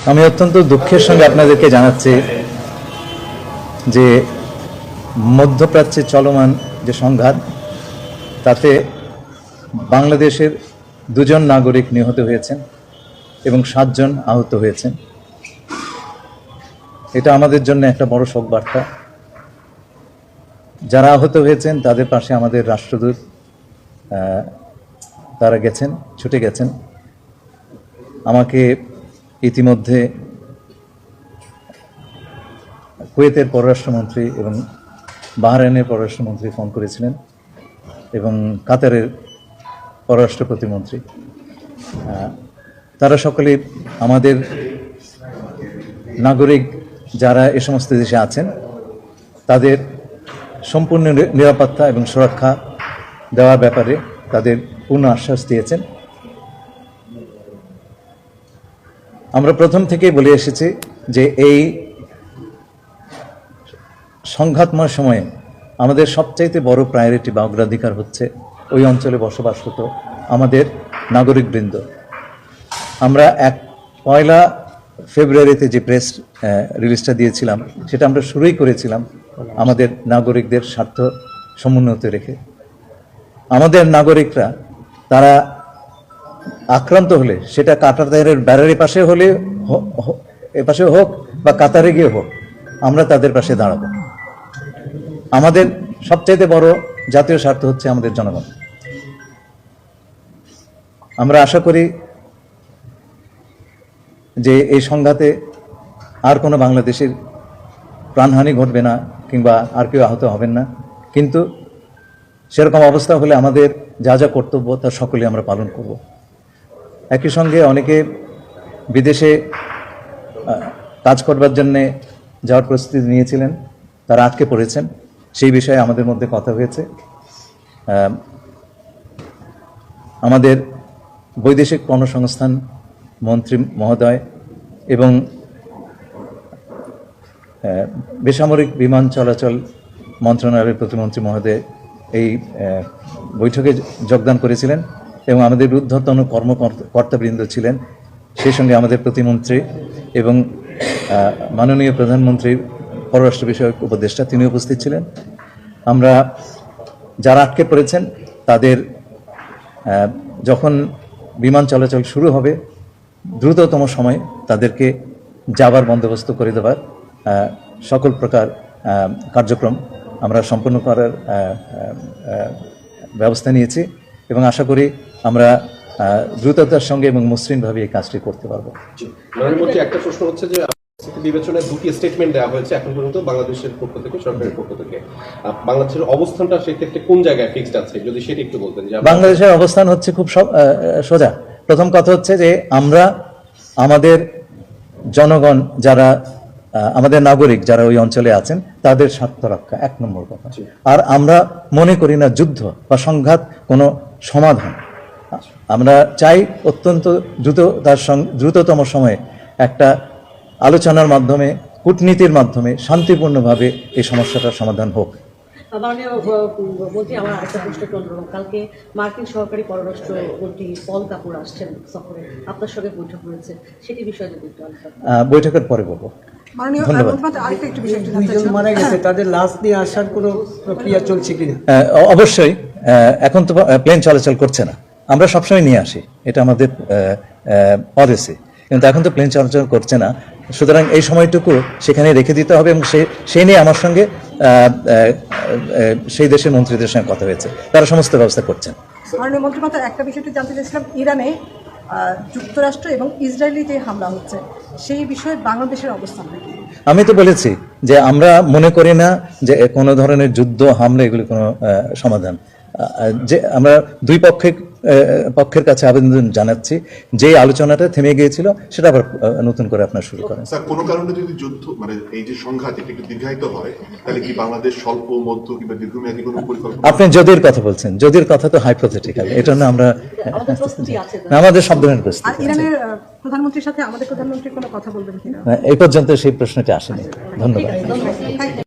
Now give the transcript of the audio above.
আমি অত্যন্ত দুঃখের সঙ্গে আপনাদেরকে জানাচ্ছি যে মধ্যপ্রাচ্যে চলমান যে সংঘাত তাতে বাংলাদেশের 2 জন নাগরিক নিহত হয়েছেন এবং 7 জন আহত হয়েছেন। এটা আমাদের জন্য একটা বড় শোক বার্তা। যারা আহত হয়েছেন তাদের পাশে আমাদের রাষ্ট্রদূত তারা গেছেন, ছুটে গেছেন। আমাকে ইতিমধ্যে কুয়েতের পররাষ্ট্রমন্ত্রী এবং বাহরাইনের পররাষ্ট্রমন্ত্রী ফোন করেছিলেন এবং কাতারের পররাষ্ট্র প্রতিমন্ত্রী। তারা সকলে আমাদের নাগরিক যারা এ সমস্ত দেশে আছেন তাদের সম্পূর্ণ নিরাপত্তা এবং সুরক্ষা দেওয়ার ব্যাপারে তাদের পূর্ণ আশ্বাস দিয়েছেন। আমরা প্রথম থেকেই বলে এসেছি যে এই সংঘাতময় সময়ে আমাদের সবচাইতে বড় প্রায়োরিটি বা অগ্রাধিকার হচ্ছে ওই অঞ্চলে বসবাসরত আমাদের নাগরিকবৃন্দ। আমরা 1 ফেব্রুয়ারিতে যে প্রেস রিলিজটা দিয়েছিলাম সেটা আমরা শুরুই করেছিলাম আমাদের নাগরিকদের স্বার্থ সমুন্নত রেখে। আমাদের নাগরিকরা তারা আক্রান্ত হলে সেটা কাতারের ব্যারারের পাশে হলে এপাশে হোক বা কাতারে গিয়ে হোক, আমরা তাদের পাশে দাঁড়াবো। আমাদের সবচাইতে বড় জাতীয় স্বার্থ হচ্ছে আমাদের জনগণ। আমরা আশা করি যে এই সংঘাতে আর কোনো বাংলাদেশের প্রাণহানি ঘটবে না কিংবা আর কেউ আহত হবেন না, কিন্তু সেরকম অবস্থা হলে আমাদের যা যা কর্তব্য তা সকলে আমরা পালন করব। একই সঙ্গে অনেকে বিদেশে কাজ করবার জন্যে যাওয়ার প্রস্তুতি নিয়েছিলেন, তারা আটকে পড়েছেন। সেই বিষয়ে আমাদের মধ্যে কথা হয়েছে। আমাদের বৈদেশিক কর্মসংস্থান মন্ত্রী মহোদয় এবং বেসামরিক বিমান চলাচল মন্ত্রণালয়ের প্রতিমন্ত্রী মহোদয় এই বৈঠকে যোগদান করেছিলেন এবং আমাদের ঊর্ধ্বতন কর্মকর্তাবৃন্দ ছিলেন। সেই সঙ্গে আমাদের প্রতিমন্ত্রী এবং মাননীয় প্রধানমন্ত্রীর পররাষ্ট্র বিষয়ক উপদেষ্টা তিনি উপস্থিত ছিলেন। আমরা যারা আটকে পড়েছেন তাদের যখন বিমান চলাচল শুরু হবে দ্রুততম সময়ে তাদেরকে যাবার বন্দোবস্ত করে দেওয়ার সকল প্রকার কার্যক্রম আমরা সম্পন্ন করার ব্যবস্থা নিয়েছি এবং আশা করি আমরা দ্রুততার সঙ্গে এবং মসৃণভাবে এই কাজটি করতে পারবো। একটা প্রশ্ন হচ্ছে যে বিবেচনায় 2টি স্টেটমেন্ট দেওয়া হয়েছে এখন পর্যন্ত বাংলাদেশের পক্ষ থেকে, সরকারের পক্ষ থেকে। বাংলাদেশের অবস্থানটা সেক্ষেত্রে কোন জায়গায় ফিক্সড আছে যদি সেটা একটু বলতেন। বাংলাদেশের অবস্থান হচ্ছে খুব সোজা। প্রথম কথা হচ্ছে যে আমরা আমাদের জনগণ যারা আমাদের নাগরিক যারা ওই অঞ্চলে আছেন তাদের স্বার্থ রক্ষা 1 নম্বর কথা। আর আমরা মনে করি না যুদ্ধ বা সংঘাত কোনো সমাধান। আমরা চাই অত্যন্ত দ্রুততম সময়ে একটা আলোচনার মাধ্যমে, কূটনীতির মাধ্যমে শান্তিপূর্ণভাবে এই সমস্যাটার সমাধান হোক। মাননীয় মন্ত্রী, আমার আরেকটা প্রশ্ন অনুরোধ, কালকে মার্কিন সহকারী পররাষ্ট্রমন্ত্রী পল কাপুর আসছেন সফরে, আপনার সঙ্গে বৈঠক হয়েছে, সেটি বিষয়ে যদি একটু বৈঠকের পরে বলবো। মারা গেছে, তাদের লাশ নিয়ে আসার কোনো প্রক্রিয়া চলছে কিনা? অবশ্যই। এখন তো প্লেন চলাচল করছে না, আমরা সবসময় নিয়ে আসি, এটা আমাদের পলিসি, কিন্তু এখন তো প্লেন চলাচল করছে না। সুতরাং এই সময়টুকু সেখানে রেখে দিতে হবে এবং সেই নিয়ে আমার সঙ্গে সেই দেশের মন্ত্রীদের সঙ্গে কথা হয়েছে, তারা সমস্ত ব্যবস্থা করছেন। মাননীয় মন্ত্রী, একটা বিষয়টি জানতে চাইছিলাম, ইরানে যুক্তরাষ্ট্র এবং ইসরায়েলি যে হামলা হচ্ছে সেই বিষয়ে বাংলাদেশের অবস্থান কি? আমি তো বলেছি যে আমরা মনে করি না যে কোনো ধরনের যুদ্ধ হামলা এগুলি কোনো সমাধান। যে আমরা দুই পক্ষের কাছে আবেদন জানাচ্ছি যে আলোচনাটা থেমে গিয়েছিল সেটা আবার নতুন করে আপনার শুরু করেন। স্যার, কোনো কারণে যদি যুদ্ধ এই যে সংঘাত একটু দীর্ঘায়িত হয় তাহলে কি বাংলাদেশ স্বল্প মধ্য কিংবা দীর্ঘমেয়াদী কোনো পরিকল্পনা? আপনি যদির কথা বলছেন, যদির কথা তো হাইপোথেটিক্যাল, এটা না আমরা আমাদের সব ধরনের প্রস্তুতি। ইরানের প্রধানমন্ত্রীর সাথে আমাদের প্রধানমন্ত্রী কোনো কথা বলবেন কিনা? এই পর্যন্ত সেই প্রশ্নটি আসেনি। ধন্যবাদ।